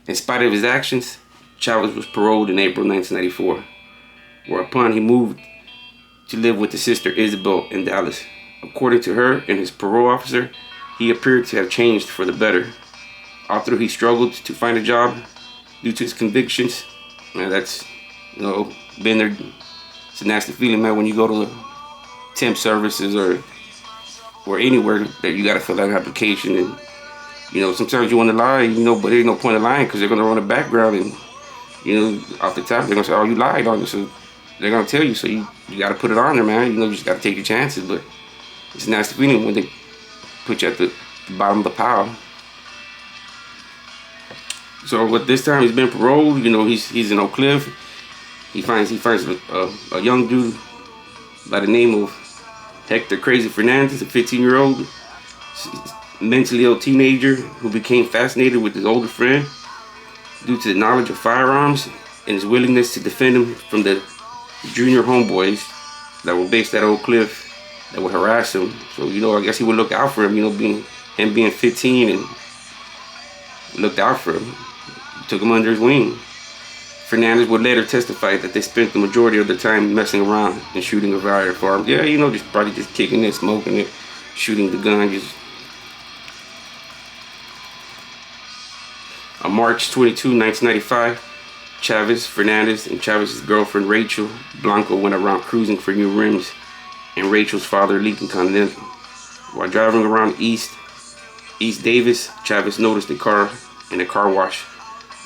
In spite of his actions, Chavez was paroled in April 1994, whereupon he moved to live with his sister Isabel in Dallas. According to her and his parole officer, he appeared to have changed for the better. Although he struggled to find a job due to his convictions, man, that's, been there. It's a nasty feeling, man, when you go to temp services or anywhere that you gotta fill out an application, and sometimes you want to lie, but there's no point in lying because they're gonna run a background, and off the top they're gonna say, "Oh, you lied on it," so they're gonna tell you. So you gotta put it on there, man. You just gotta take your chances. But it's a nasty feeling when they put you at the bottom of the pile. So with this time he's been paroled. He's in Oak Cliff. He finds a young dude by the name of Hector Crazy Fernandez, a 15-year-old mentally ill teenager who became fascinated with his older friend due to the knowledge of firearms and his willingness to defend him from the junior homeboys that were based at Oak Cliff that would harass him. So I guess he would look out for him. Being 15, and looked out for him, took him under his wing. Fernandez would later testify that they spent the majority of their time messing around and shooting a variety of firearms. Yeah, probably just kicking it, smoking it, shooting the gun. On March 22, 1995, Chavez, Fernandez, and Chavez's girlfriend Rachel Blanco went around cruising for new rims in Rachel's father's Lincoln Continental. While driving around East Davis, Chavez noticed a car in a car wash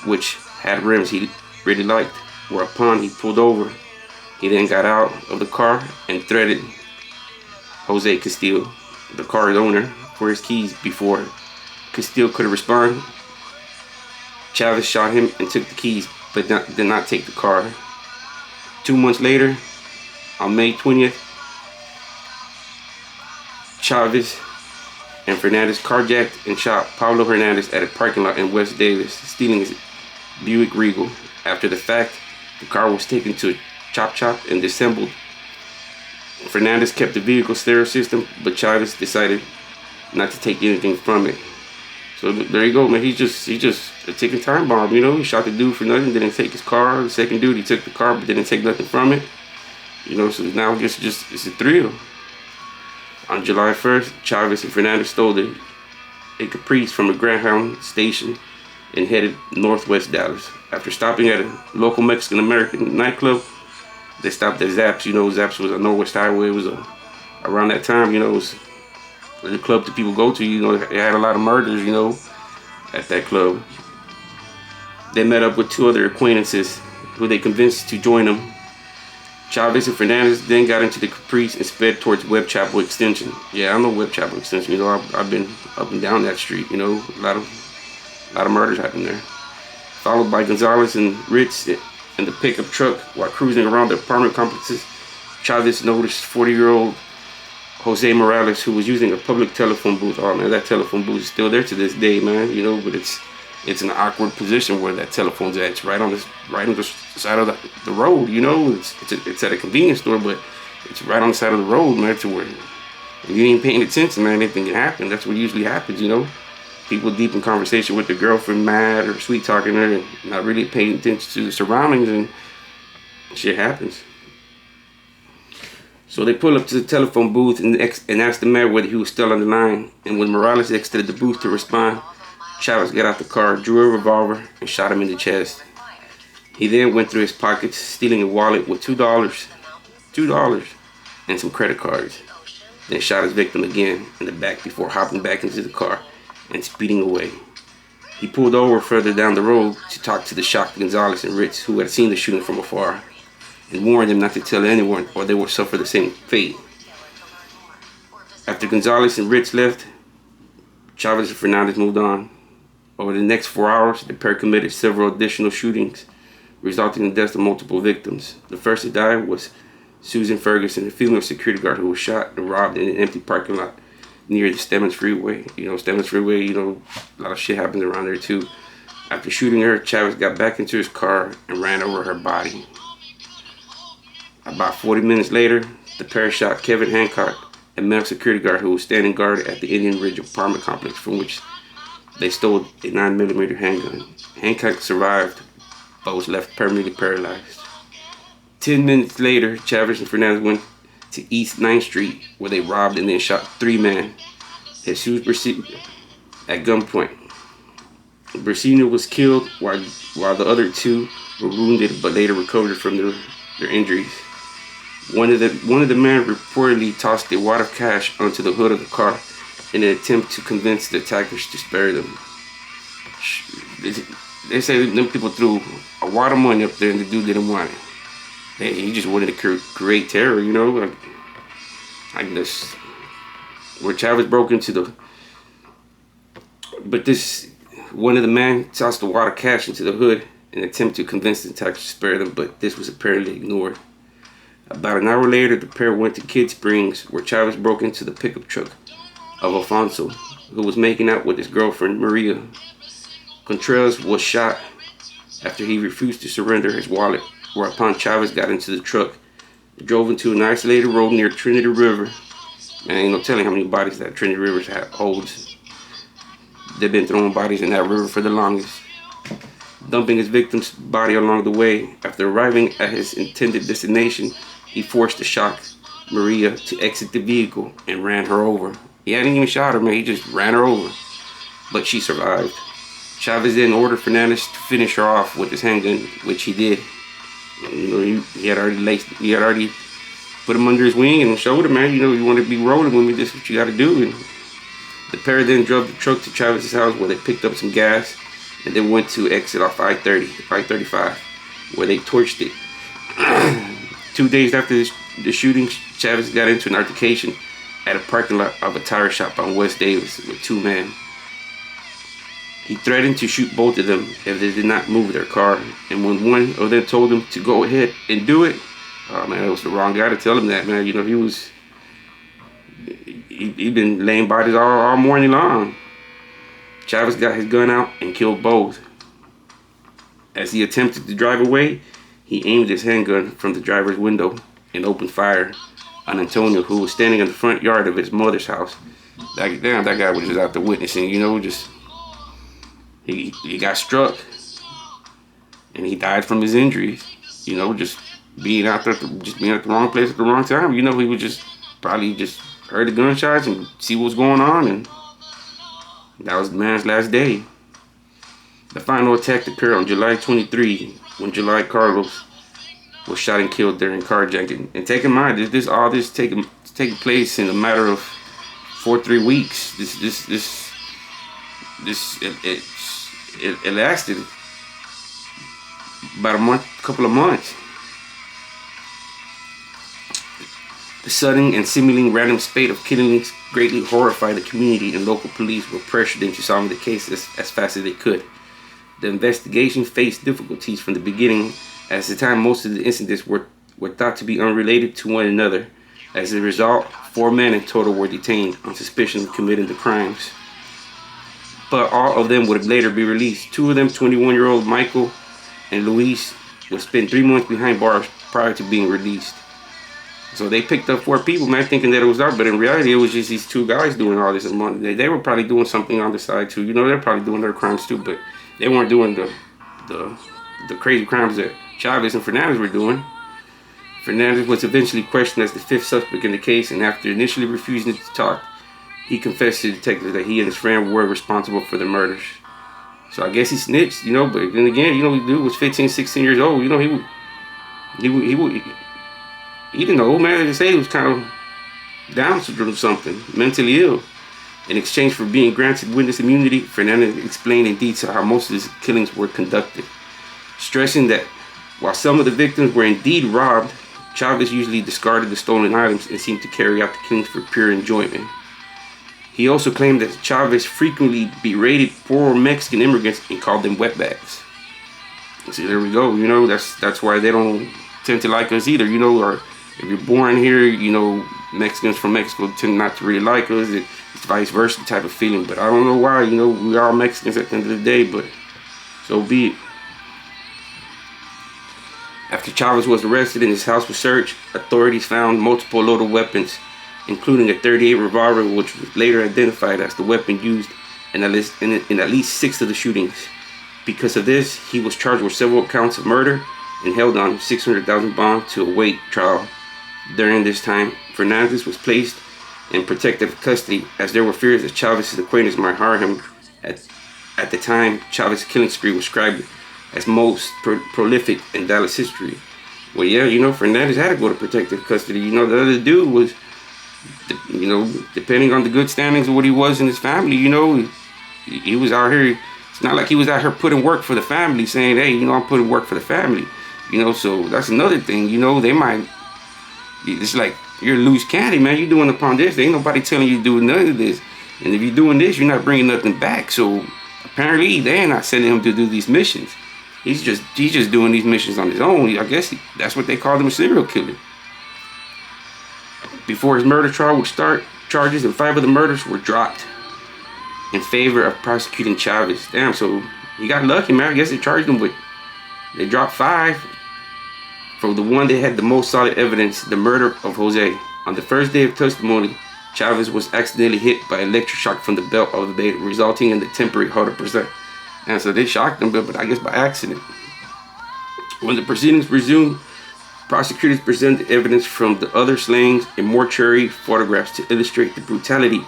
which had rims he really liked, whereupon he pulled over. He then got out of the car and threatened Jose Castillo, the car's owner, for his keys. Before Castillo could respond, Chavez shot him and took the keys, but did not take the car. 2 months later, on May 20th, Chavez and Fernandez carjacked and shot Pablo Hernandez at a parking lot in West Davis, stealing his Buick Regal. After the fact, the car was taken to Chop Chop and disassembled. Fernandez kept the vehicle stereo system, but Chavez decided not to take anything from it. So there you go, man. He's just a ticking time bomb. He shot the dude for nothing, didn't take his car. The second dude, he took the car, but didn't take nothing from it. So now it's a thrill. On July 1st, Chavez and Fernandez stole a Caprice from a Greyhound station and headed northwest Dallas. After stopping at a local Mexican-American nightclub, they stopped at Zapp's. Zapp's was on Northwest Highway. It was around that time, it was the club that people go to. They had a lot of murders, at that club. They met up with two other acquaintances who they convinced to join them. Chavez and Fernandez then got into the Caprice and sped towards Webb Chapel Extension. Yeah, I know Webb Chapel Extension. I've been up and down that street. A lot of murders happened there. Followed by Gonzalez and Ritz in the pickup truck while cruising around the apartment complexes. Chavez noticed 40-year-old Jose Morales, who was using a public telephone booth. Oh man, that telephone booth is still there to this day, man. But it's an awkward position where that telephone's at. It's right on the side of the road. It's at a convenience store, but it's right on the side of the road, man. To where if you ain't paying attention, man, anything can happen. That's what usually happens, People deep in conversation with their girlfriend, mad or sweet talking her, and not really paying attention to the surroundings, and shit happens. So they pull up to the telephone booth and ask the man whether he was still on the line. And when Morales exited the booth to respond, Chavez got out the car, drew a revolver, and shot him in the chest. He then went through his pockets, stealing a wallet with $2, and some credit cards. Then shot his victim again in the back before hopping back into the car and speeding away. He pulled over further down the road to talk to the shocked Gonzalez and Ritz, who had seen the shooting from afar, and warned them not to tell anyone or they would suffer the same fate. After Gonzalez and Ritz left, Chavez and Fernandez moved on. Over the next 4 hours, the pair committed several additional shootings, resulting in the deaths of multiple victims. The first to die was Susan Ferguson, a female security guard who was shot and robbed in an empty parking lot near the Stemmons Freeway. Stemmons Freeway, a lot of shit happens around there too. After shooting her, Chavez got back into his car and ran over her body. About 40 minutes later, the pair shot Kevin Hancock, a male security guard who was standing guard at the Indian Ridge apartment complex from which they stole a 9mm handgun. Hancock survived, but was left permanently paralyzed. 10 minutes later, Chavez and Fernandez went to East 9th Street, where they robbed and then shot 3 men. Jesus Brasino at gunpoint. Brasino was killed while the other 2 were wounded, but later recovered from their injuries. One of the men reportedly tossed a wad of cash onto the hood of the car in an attempt to convince the attackers to spare them. They say them people threw a wad of money up there and the dude didn't want it. He just wanted to create terror, you know. Like this, where Chavez broke into the, but this one of the men tossed a wad of cash into the hood in an attempt to convince the attackers to spare them, but this was apparently ignored. About an hour later, the pair went to Kid Springs, where Chavez broke into the pickup truck of Alfonso, who was making out with his girlfriend Maria. Contreras was shot after he refused to surrender his wallet, whereupon Chavez got into the truck, drove into an isolated road near Trinity River. Man, ain't no telling how many bodies that Trinity River holds. They've been throwing bodies in that river for the longest. Dumping his victim's body along the way, after arriving at his intended destination, he forced to shock Maria to exit the vehicle and ran her over. He hadn't even shot her, man. He just ran her over. But she survived. Chavez then ordered Fernandez to finish her off with his handgun, which he did. You know, he had already put him under his wing and showed him, man, you know, you want to be rolling with me, this is what you got to do. And the pair then drove the truck to Chavez's house, where they picked up some gas and then went to exit off I-35, where they torched it. 2 days after the shooting, Chavez got into an altercation at a parking lot of a tire shop on West Davis with 2 men. He threatened to shoot both of them if they did not move their car, and when one of them told him to go ahead and do it, oh man, it was the wrong guy to tell him that, man. You know, he'd been laying bodies all morning long. Chavez got his gun out and killed both. As he attempted to drive away, he aimed his handgun from the driver's window and opened fire on Antonio, who was standing in the front yard of his mother's house. That guy was just out there witnessing, you know, just he got struck and he died from his injuries, you know, just being out there, just being at the wrong place at the wrong time. You know, he was just probably just heard the gunshots and see what was going on, and that was the man's last day. The final attack occurred on July 23, when July Carlos was shot and killed during carjacking. And take in mind, all this taking place in a matter of 4 or 3 weeks. It lasted about couple of months. The sudden and seemingly random spate of killings greatly horrified the community, and local police were pressured into solving the case as fast as they could. The investigation faced difficulties from the beginning, as at the time most of the incidents were thought to be unrelated to one another. As a result, 4 men in total were detained on suspicion of committing the crimes, but all of them would later be released. 2 of them, 21-year-old Michael and Luis, would spend 3 months behind bars prior to being released. So they picked up 4 people, man, thinking that it was art, but in reality, it was just these 2 guys doing all this. They were probably doing something on the side too. You know, they're probably doing their crimes too, but they weren't doing the crazy crimes that Chavez and Fernandez were doing. Fernandez was eventually questioned as the 5th suspect in the case, and after initially refusing to talk, he confessed to detectives that he and his friend were responsible for the murders. So I guess he snitched, you know, but then again, you know, the dude was 15, 16 years old. You know, he didn't know, man. They say he was kind of down syndrome or something, mentally ill. In exchange for being granted witness immunity, Fernandez explained in detail how most of his killings were conducted, stressing that while some of the victims were indeed robbed, Chavez usually discarded the stolen items and seemed to carry out the killings for pure enjoyment. He also claimed that Chavez frequently berated poor Mexican immigrants and called them wetbacks. See, there we go. You know, that's why they don't tend to like us either. You know, or if you're born here, you know, Mexicans from Mexico tend not to really like us. It's vice versa type of feeling. But I don't know why. You know, we are all Mexicans at the end of the day, but so be it. After Chavez was arrested and his house was searched, authorities found multiple loaded weapons, including a .38 revolver, which was later identified as the weapon used in at least 6 of the shootings. Because of this, he was charged with several counts of murder and held on $600,000 bond to await trial. During this time, Fernandez was placed in protective custody as there were fears that Chavez's acquaintance might hire him. At the time, Chavez's killing spree was described as most prolific in Dallas history. Well, yeah, Fernandez had to go to protective custody. The other dude was, depending on the good standings of what he was in his family, he was out here. It's not like he was out here putting work for the family, saying, hey, I'm putting work for the family. So that's another thing. They might, it's like you're loose candy, man. You're doing upon this. There ain't nobody telling you to do none of this. And if you're doing this, you're not bringing nothing back. So apparently they're not sending him to do these missions. He's just doing these missions on his own. I guess that's what they called him, a serial killer. Before his murder trial would start, charges in 5 of the murders were dropped in favor of prosecuting Chavez. Damn, so he got lucky, man. I guess they charged him with, they dropped 5 for the one that had the most solid evidence, the murder of Jose. On the first day of testimony, Chavez was accidentally hit by electric shock from the belt of the bed, resulting in the temporary 100%. And so they shocked him, but I guess by accident. When the proceedings resumed, prosecutors presented evidence from the other slayings and mortuary photographs to illustrate the brutality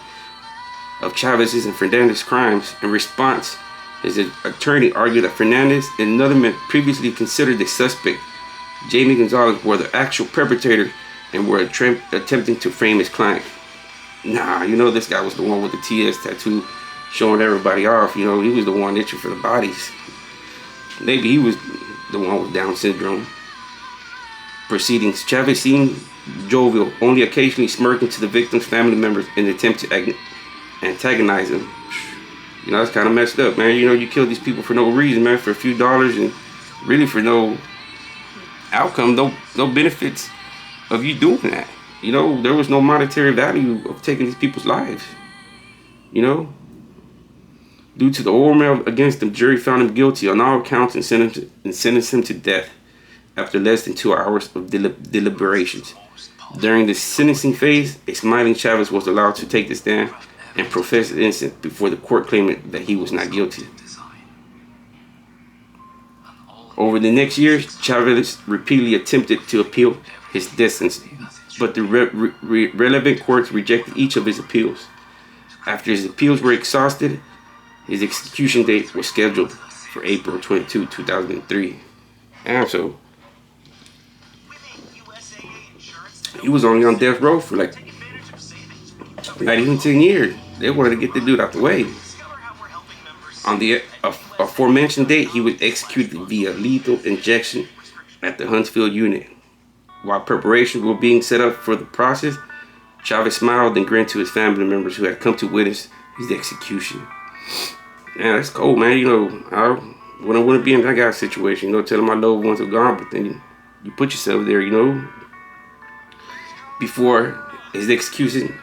of Chavez's and Fernandez's crimes. In response, his attorney argued that Fernandez and another man previously considered the suspect, Jamie Gonzalez, were the actual perpetrator and were attempting to frame his client. Nah, this guy was the one with the TS tattoo showing everybody off. He was the one itching for the bodies. Maybe he was the one with Down syndrome. Proceedings. Chavez seemed jovial, only occasionally smirking to the victim's family members in an attempt to antagonize them. That's kind of messed up, man. You kill these people for no reason, man, for a few dollars and really for no outcome, no benefits of you doing that. There was no monetary value of taking these people's lives. Due to the overwhelming against him, the jury found him guilty on all counts and sentenced him to death after less than 2 hours of deliberations. During the sentencing phase, a smiling Chavez was allowed to take the stand and profess innocence before the court claiming that he was not guilty. Over the next years, Chavez repeatedly attempted to appeal his death sentence, but the relevant courts rejected each of his appeals. After his appeals were exhausted, his execution date was scheduled for April 22, 2003. And so, he was only on death row for like not even 10 years. They wanted to get the dude out the way. On the aforementioned date, he was executed via lethal injection at the Huntsville unit. While preparations were being set up for the process, Chavez smiled and grinned to his family members who had come to witness his execution. Yeah, that's cold, man. I wouldn't want to be in that guy's situation, telling my loved ones are gone, but then you put yourself there, Before his execution,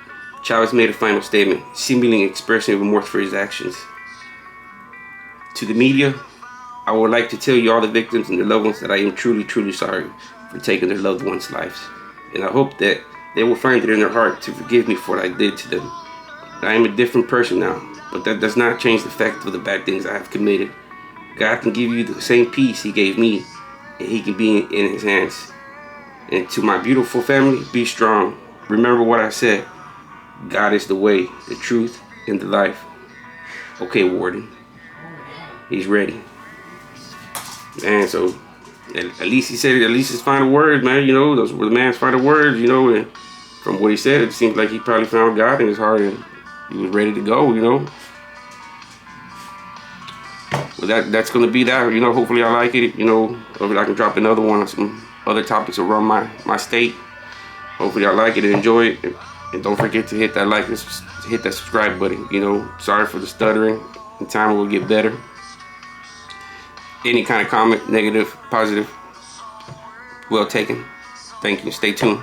Chavez made a final statement, seemingly expressing remorse for his actions. To the media, I would like to tell you, all the victims and their loved ones, that I am truly, truly sorry for taking their loved ones' lives. And I hope that they will find it in their heart to forgive me for what I did to them. I am a different person now, but that does not change the fact of the bad things I have committed. God can give you the same peace He gave me, and He can be in His hands. And to my beautiful family, be strong. Remember what I said. God is the way, the truth, and the life. Okay, Warden. He's ready. Man, so at least he said, at least his final words, man, those were the man's final words, and from what he said, it seems like he probably found God in his heart and he was ready to go, Well, that's going to be that, hopefully I like it, hopefully I can drop another one on some other topics around my state. Hopefully I like it and enjoy it. And don't forget to hit that like and hit that subscribe button. Sorry for the stuttering. In time it will get better. Any kind of comment, negative, positive, well taken. Thank you. Stay tuned.